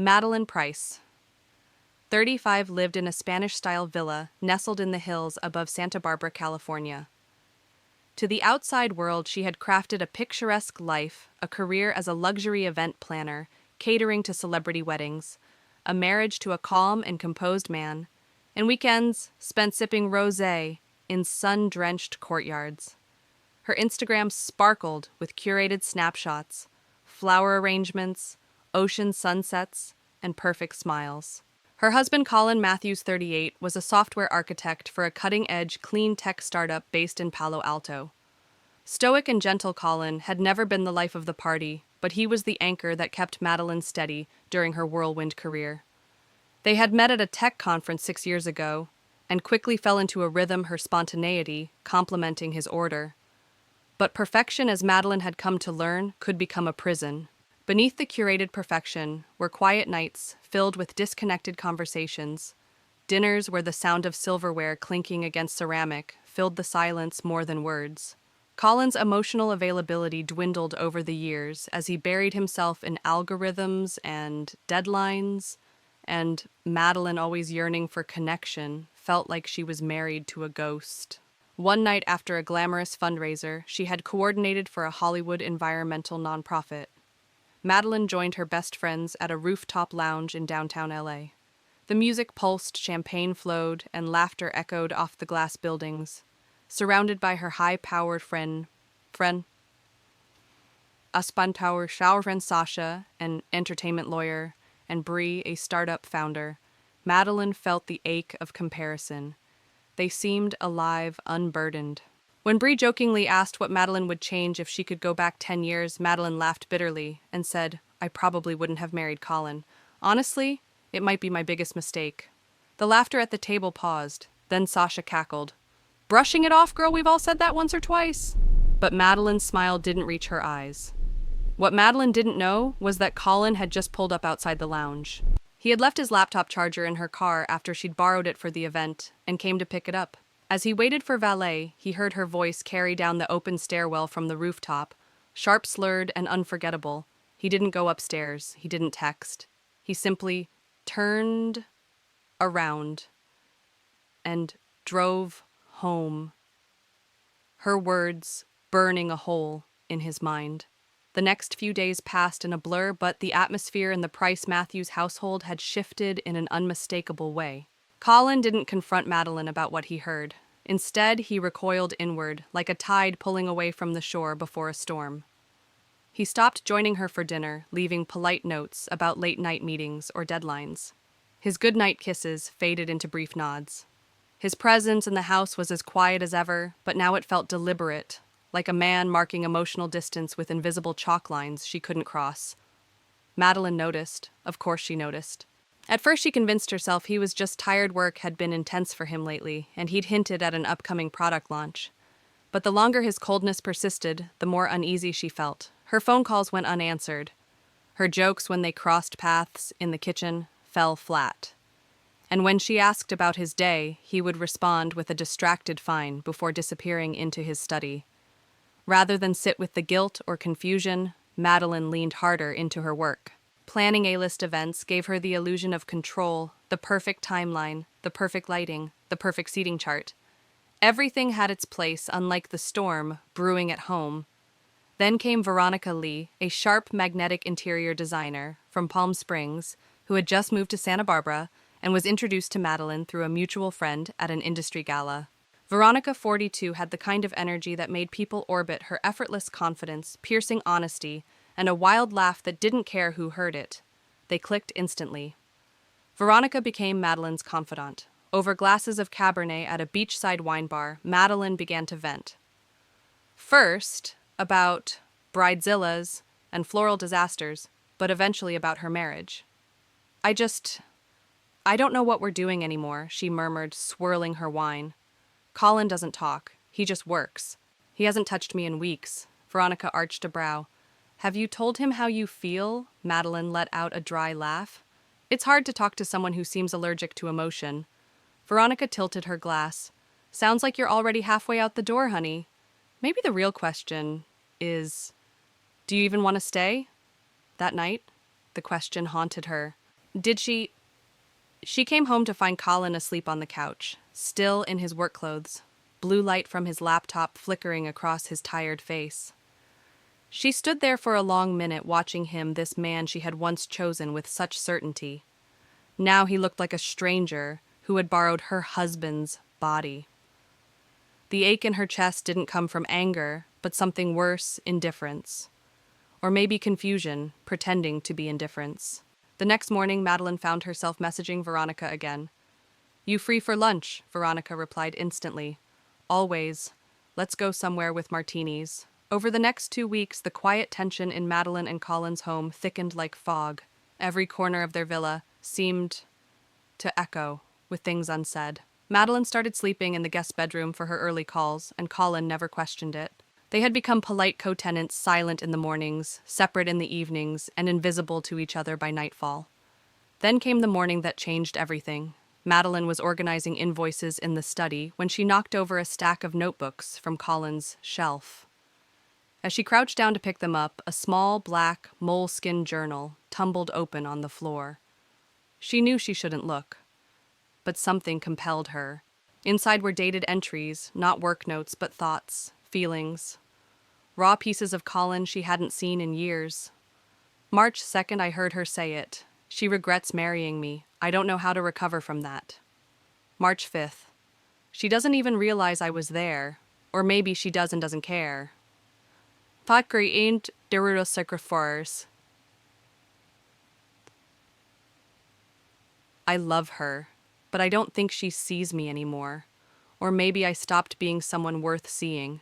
Madeline Price, 35, lived in a Spanish-style villa nestled in the hills above Santa Barbara, California. To the outside world, she had crafted a picturesque life, a career as a luxury event planner, catering to celebrity weddings, a marriage to a calm and composed man, and weekends spent sipping rosé in sun-drenched courtyards. Her Instagram sparkled with curated snapshots, flower arrangements, ocean sunsets, and perfect smiles. Her husband, Colin Matthews, 38, was a software architect for a cutting-edge clean tech startup based in Palo Alto. Stoic and gentle Colin had never been the life of the party, but he was the anchor that kept Madeline steady during her whirlwind career. They had met at a tech conference 6 years ago, and quickly fell into a rhythm, her spontaneity complementing his order. But perfection, as Madeline had come to learn, could become a prison. Beneath the curated perfection were quiet nights filled with disconnected conversations, dinners where the sound of silverware clinking against ceramic filled the silence more than words. Colin's emotional availability dwindled over the years as he buried himself in algorithms and deadlines, and Madeline, always yearning for connection, felt like she was married to a ghost. One night after a glamorous fundraiser she had coordinated for a Hollywood environmental nonprofit, Madeline joined her best friends at a rooftop lounge in downtown LA. The music pulsed, champagne flowed, and laughter echoed off the glass buildings. Surrounded by her high-powered friend, Aspantauer shower friend Sasha, an entertainment lawyer, and Bree, a startup founder, Madeline felt the ache of comparison. They seemed alive, unburdened. When Bree jokingly asked what Madeline would change if she could go back 10 years, Madeline laughed bitterly and said, "I probably wouldn't have married Colin. Honestly, it might be my biggest mistake." The laughter at the table paused. Then Sasha cackled. "Brushing it off, girl, we've all said that once or twice." But Madeline's smile didn't reach her eyes. What Madeline didn't know was that Colin had just pulled up outside the lounge. He had left his laptop charger in her car after she'd borrowed it for the event and came to pick it up. As he waited for valet, he heard her voice carry down the open stairwell from the rooftop, sharp, slurred, and unforgettable. He didn't go upstairs. He didn't text. He simply turned around and drove home. Her words burning a hole in his mind. The next few days passed in a blur, but the atmosphere in the Price Matthews household had shifted in an unmistakable way. Colin didn't confront Madeline about what he heard. Instead, he recoiled inward, like a tide pulling away from the shore before a storm. He stopped joining her for dinner, leaving polite notes about late-night meetings or deadlines. His goodnight kisses faded into brief nods. His presence in the house was as quiet as ever, but now it felt deliberate, like a man marking emotional distance with invisible chalk lines she couldn't cross. Madeline noticed. Of course she noticed. At first she convinced herself he was just tired. Work had been intense for him lately, and he'd hinted at an upcoming product launch. But the longer his coldness persisted, the more uneasy she felt. Her phone calls went unanswered. Her jokes, when they crossed paths in the kitchen, fell flat. And when she asked about his day, he would respond with a distracted fine before disappearing into his study. Rather than sit with the guilt or confusion, Madeline leaned harder into her work. Planning A-list events gave her the illusion of control, the perfect timeline, the perfect lighting, the perfect seating chart. Everything had its place, unlike the storm brewing at home. Then came Veronica Lee, a sharp, magnetic interior designer from Palm Springs, who had just moved to Santa Barbara and was introduced to Madeline through a mutual friend at an industry gala. Veronica, 42, had the kind of energy that made people orbit her: effortless confidence, piercing honesty, and a wild laugh that didn't care who heard it. They clicked instantly. Veronica became Madeline's confidant. Over glasses of Cabernet at a beachside wine bar, Madeline began to vent. First, about bridezillas and floral disasters, but eventually about her marriage. I don't know what we're doing anymore," she murmured, swirling her wine. "Colin doesn't talk. He just works. He hasn't touched me in weeks." Veronica arched a brow. "Have you told him how you feel?" Madeline let out a dry laugh. "It's hard to talk to someone who seems allergic to emotion." Veronica tilted her glass. "Sounds like you're already halfway out the door, honey. Maybe the real question is, do you even want to stay?" That night, the question haunted her. Did she? She came home to find Colin asleep on the couch, still in his work clothes, blue light from his laptop flickering across his tired face. She stood there for a long minute watching him, this man she had once chosen with such certainty. Now he looked like a stranger who had borrowed her husband's body. The ache in her chest didn't come from anger, but something worse, indifference. Or maybe confusion, pretending to be indifference. The next morning, Madeline found herself messaging Veronica again. "You free for lunch?" Veronica replied instantly. "Always. Let's go somewhere with martinis." Over the next 2 weeks, the quiet tension in Madeline and Colin's home thickened like fog. Every corner of their villa seemed to echo with things unsaid. Madeline started sleeping in the guest bedroom for her early calls, and Colin never questioned it. They had become polite co-tenants, silent in the mornings, separate in the evenings, and invisible to each other by nightfall. Then came the morning that changed everything. Madeline was organizing invoices in the study when she knocked over a stack of notebooks from Colin's shelf. As she crouched down to pick them up, a small, black, moleskin journal tumbled open on the floor. She knew she shouldn't look, but something compelled her. Inside were dated entries, not work notes, but thoughts, feelings. Raw pieces of Colin she hadn't seen in years. March 2nd, I heard her say it. "She regrets marrying me. I don't know how to recover from that." March 5th. "She doesn't even realize I was there. Or maybe she does and doesn't care." Fakri ain't deruro sacrifice. I love her, but I don't think she sees me anymore. Or maybe I stopped being someone worth seeing.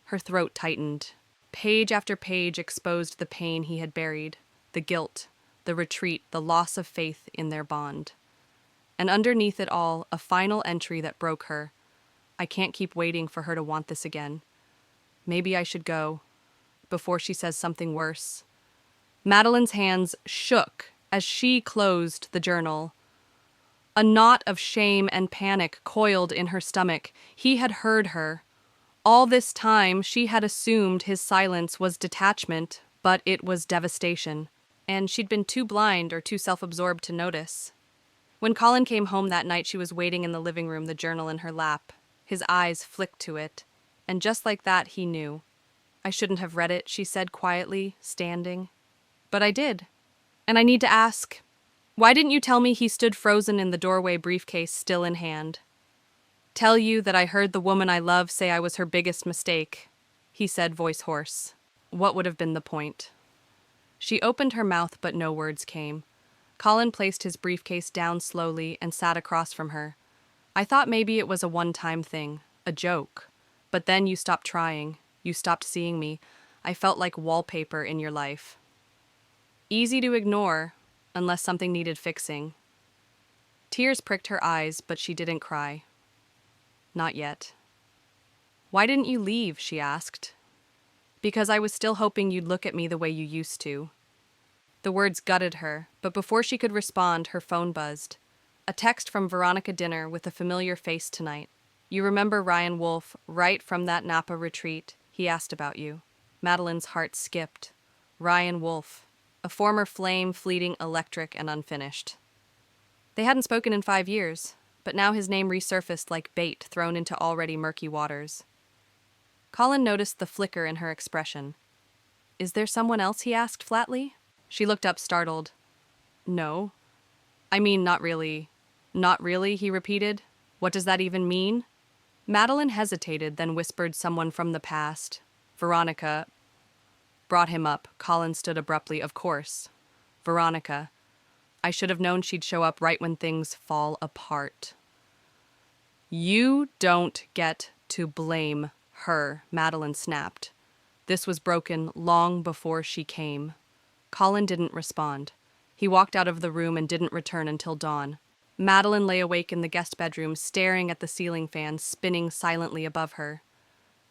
Her throat tightened. Page after page exposed the pain he had buried, the guilt, the retreat, the loss of faith in their bond. And underneath it all, a final entry that broke her. "I can't keep waiting for her to want this again. Maybe I should go, before she says something worse." Madeline's hands shook as she closed the journal. A knot of shame and panic coiled in her stomach. He had heard her. All this time, she had assumed his silence was detachment, but it was devastation. And she'd been too blind or too self-absorbed to notice. When Colin came home that night, she was waiting in the living room, the journal in her lap. His eyes flicked to it, and just like that, he knew. "I shouldn't have read it," she said quietly, standing. "But I did. And I need to ask, why didn't you tell me?" He stood frozen in the doorway, briefcase still in hand. "Tell you that I heard the woman I love say I was her biggest mistake," he said, voice hoarse. What would have been the point? She opened her mouth, but no words came. Colin placed his briefcase down slowly and sat across from her. "I thought maybe it was a one-time thing, a joke. But then you stopped trying. You stopped seeing me. I felt like wallpaper in your life. Easy to ignore, unless something needed fixing." Tears pricked her eyes, but she didn't cry. Not yet. "Why didn't you leave?" she asked. "Because I was still hoping you'd look at me the way you used to." The words gutted her, but before she could respond, her phone buzzed. A text from Veronica Dinner with a familiar face tonight. "You remember Ryan Wolf, right from that Napa retreat? He asked about you." Madeline's heart skipped. Ryan Wolf, a former flame, fleeting, electric, and unfinished. They hadn't spoken in 5 years, but now his name resurfaced like bait thrown into already murky waters. Colin noticed the flicker in her expression. "Is there someone else?" he asked flatly. She looked up, startled. "No. I mean, not really." "Not really," he repeated. "What does that even mean?" Madeline hesitated, then whispered, "Someone from the past." Veronica brought him up. Colin stood abruptly. "Of course. Veronica. I should have known she'd show up right when things fall apart." "You don't get to blame her," Madeline snapped. "This was broken long before she came." Colin didn't respond. He walked out of the room and didn't return until dawn. Madeline lay awake in the guest bedroom, staring at the ceiling fan spinning silently above her.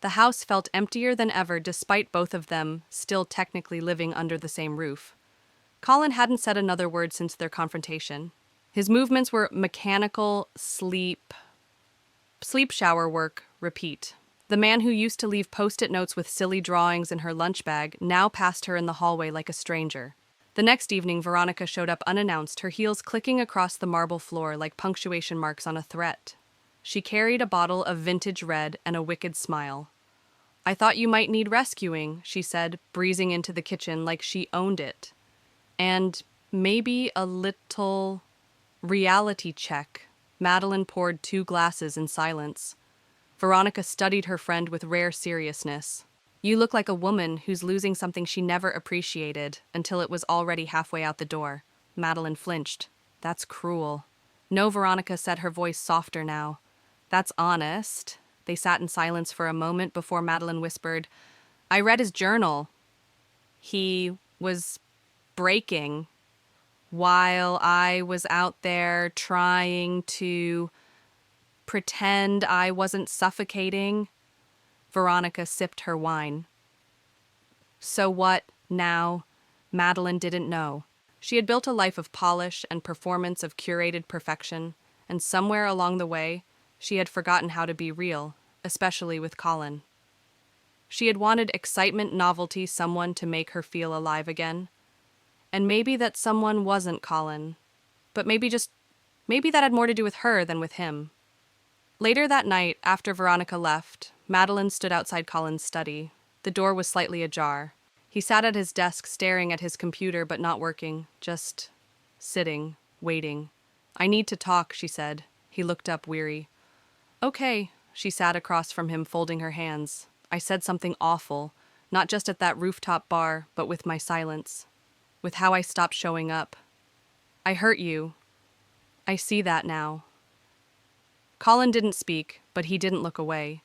The house felt emptier than ever, despite both of them still technically living under the same roof. Colin hadn't said another word since their confrontation. His movements were mechanical, sleep, shower, work, repeat. The man who used to leave post-it notes with silly drawings in her lunch bag now passed her in the hallway like a stranger. The next evening, Veronica showed up unannounced, her heels clicking across the marble floor like punctuation marks on a threat. She carried a bottle of vintage red and a wicked smile. "I thought you might need rescuing," she said, breezing into the kitchen like she owned it. "And maybe a little reality check." Madeline poured 2 glasses in silence. Veronica studied her friend with rare seriousness. "You look like a woman who's losing something she never appreciated until it was already halfway out the door." Madeline flinched. "That's cruel." "No," Veronica said, her voice softer now. "That's honest." They sat in silence for a moment before Madeline whispered, "I read his journal. He was breaking while I was out there trying to pretend I wasn't suffocating." Veronica sipped her wine. So what now? Madeline didn't know. She had built a life of polish and performance, of curated perfection, and somewhere along the way, she had forgotten how to be real, especially with Colin. She had wanted excitement, novelty, someone to make her feel alive again. And maybe that someone wasn't Colin, but maybe that had more to do with her than with him. Later that night, after Veronica left, Madeline stood outside Colin's study. The door was slightly ajar. He sat at his desk staring at his computer but not working, just sitting, waiting. "I need to talk," she said. He looked up, weary. "Okay." She sat across from him, folding her hands. "I said something awful, not just at that rooftop bar, but with my silence. With how I stopped showing up. I hurt you. I see that now." Colin didn't speak, but he didn't look away.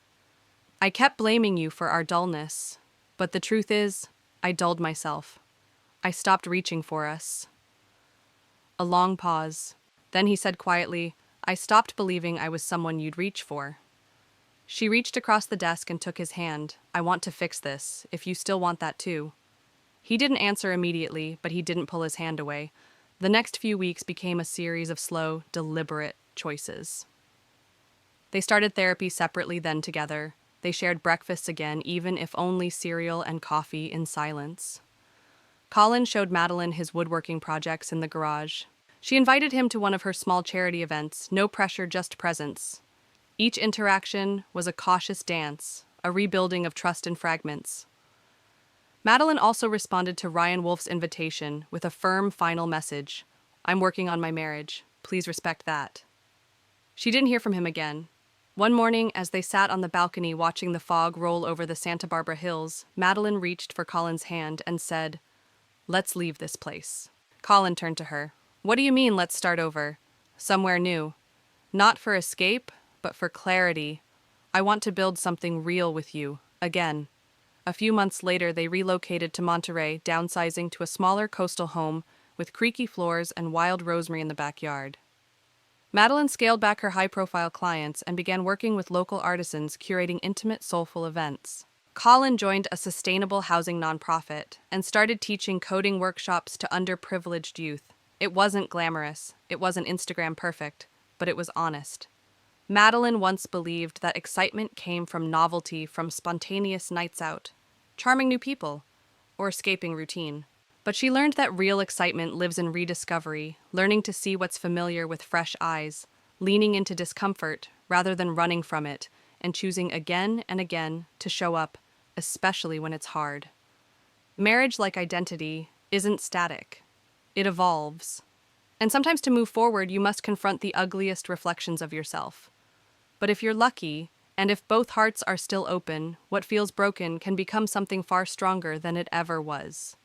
"I kept blaming you for our dullness, but the truth is, I dulled myself. I stopped reaching for us." A long pause. Then he said quietly, "I stopped believing I was someone you'd reach for." She reached across the desk and took his hand. "I want to fix this, if you still want that too." He didn't answer immediately, but he didn't pull his hand away. The next few weeks became a series of slow, deliberate choices. They started therapy separately, then together. They shared breakfasts again, even if only cereal and coffee in silence. Colin showed Madeline his woodworking projects in the garage. She invited him to one of her small charity events, no pressure, just presence. Each interaction was a cautious dance, a rebuilding of trust in fragments. Madeline also responded to Ryan Wolf's invitation with a firm final message. "I'm working on my marriage. Please respect that." She didn't hear from him again. One morning, as they sat on the balcony watching the fog roll over the Santa Barbara hills, Madeline reached for Colin's hand and said, "Let's leave this place." Colin turned to her. "What do you mean, let's start over? Somewhere new. Not for escape, but for clarity. I want to build something real with you, again." A few months later, they relocated to Monterey, downsizing to a smaller coastal home with creaky floors and wild rosemary in the backyard. Madeline scaled back her high-profile clients and began working with local artisans, curating intimate, soulful events. Colin joined a sustainable housing nonprofit and started teaching coding workshops to underprivileged youth. It wasn't glamorous, it wasn't Instagram perfect, but it was honest. Madeline once believed that excitement came from novelty, from spontaneous nights out, charming new people, or escaping routine. But she learned that real excitement lives in rediscovery, learning to see what's familiar with fresh eyes, leaning into discomfort rather than running from it, and choosing again and again to show up, especially when it's hard. Marriage, like identity, isn't static. It evolves. And sometimes to move forward, you must confront the ugliest reflections of yourself. But if you're lucky, and if both hearts are still open, what feels broken can become something far stronger than it ever was.